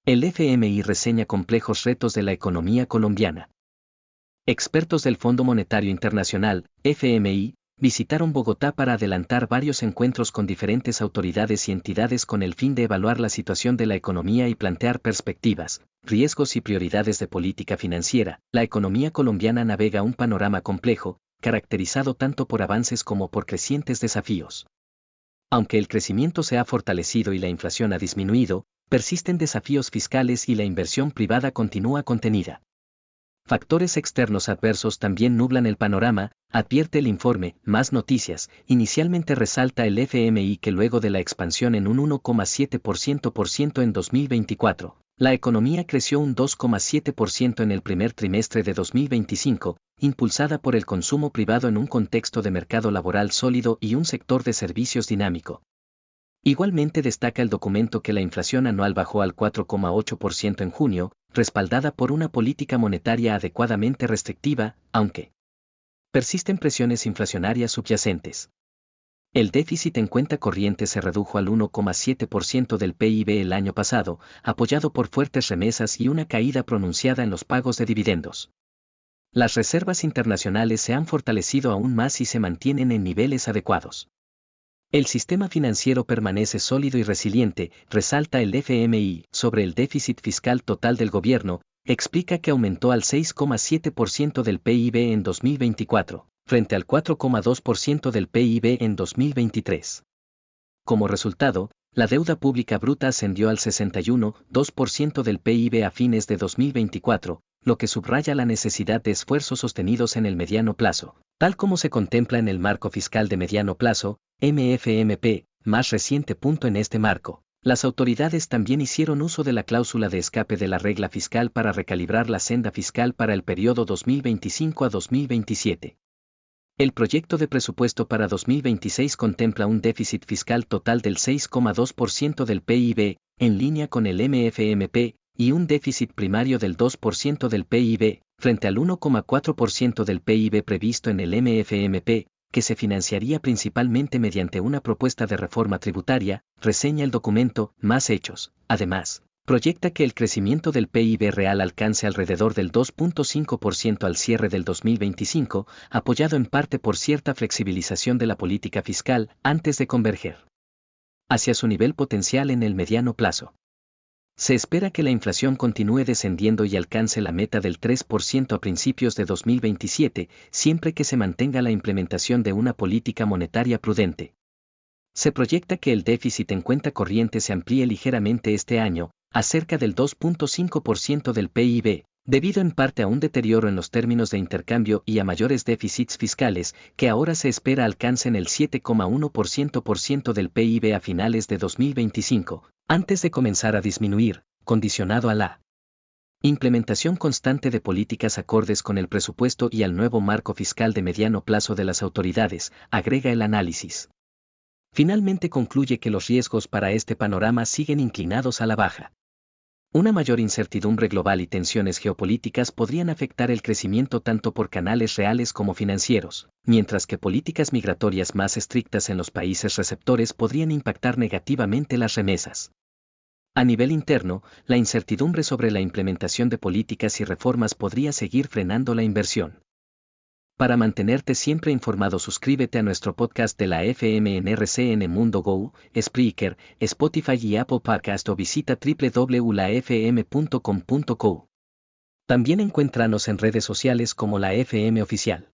El FMI reseña complejos retos de la economía colombiana. Expertos del Fondo Monetario Internacional, FMI, visitaron Bogotá para adelantar varios encuentros con diferentes autoridades y entidades con el fin de evaluar la situación de la economía y plantear perspectivas, riesgos y prioridades de política financiera. La economía colombiana navega un panorama complejo, caracterizado tanto por avances como por crecientes desafíos. Aunque el crecimiento se ha fortalecido y la inflación ha disminuido, persisten desafíos fiscales y la inversión privada continúa contenida. Factores externos adversos también nublan el panorama, advierte el informe. Más noticias. Inicialmente resalta el FMI que luego de la expansión en un 1,7% en 2024, la economía creció un 2,7% en el primer trimestre de 2025, impulsada por el consumo privado en un contexto de mercado laboral sólido y un sector de servicios dinámico. Igualmente destaca el documento que la inflación anual bajó al 4,8% en junio, respaldada por una política monetaria adecuadamente restrictiva, aunque persisten presiones inflacionarias subyacentes. El déficit en cuenta corriente se redujo al 1,7% del PIB el año pasado, apoyado por fuertes remesas y una caída pronunciada en los pagos de dividendos. Las reservas internacionales se han fortalecido aún más y se mantienen en niveles adecuados. El sistema financiero permanece sólido y resiliente, resalta el FMI. Sobre el déficit fiscal total del gobierno, explica que aumentó al 6,7% del PIB en 2024, frente al 4,2% del PIB en 2023. Como resultado, la deuda pública bruta ascendió al 61,2% del PIB a fines de 2024, lo que subraya la necesidad de esfuerzos sostenidos en el mediano plazo, tal como se contempla en el marco fiscal de mediano plazo, MFMP, más reciente. En este marco, las autoridades también hicieron uso de la cláusula de escape de la regla fiscal para recalibrar la senda fiscal para el periodo 2025 a 2027. El proyecto de presupuesto para 2026 contempla un déficit fiscal total del 6,2% del PIB, en línea con el MFMP, y un déficit primario del 2% del PIB, frente al 1,4% del PIB previsto en el MFMP, que se financiaría principalmente mediante una propuesta de reforma tributaria, reseña el documento. Más hechos. Además, proyecta que el crecimiento del PIB real alcance alrededor del 2,5% al cierre del 2025, apoyado en parte por cierta flexibilización de la política fiscal antes de converger hacia su nivel potencial en el mediano plazo. Se espera que la inflación continúe descendiendo y alcance la meta del 3% a principios de 2027, siempre que se mantenga la implementación de una política monetaria prudente. Se proyecta que el déficit en cuenta corriente se amplíe ligeramente este año, a cerca del 2,5% del PIB, debido en parte a un deterioro en los términos de intercambio y a mayores déficits fiscales, que ahora se espera alcancen el 7,1% del PIB a finales de 2025, antes de comenzar a disminuir, condicionado a la implementación constante de políticas acordes con el presupuesto y al nuevo marco fiscal de mediano plazo de las autoridades, agrega el análisis. Finalmente concluye que los riesgos para este panorama siguen inclinados a la baja. Una mayor incertidumbre global y tensiones geopolíticas podrían afectar el crecimiento tanto por canales reales como financieros, mientras que políticas migratorias más estrictas en los países receptores podrían impactar negativamente las remesas. A nivel interno, la incertidumbre sobre la implementación de políticas y reformas podría seguir frenando la inversión. Para mantenerte siempre informado, suscríbete a nuestro podcast de la FMNRC en Mundo Go, Spreaker, Spotify y Apple Podcast o visita www.lafm.com.co. También encuéntranos en redes sociales como la FM Oficial.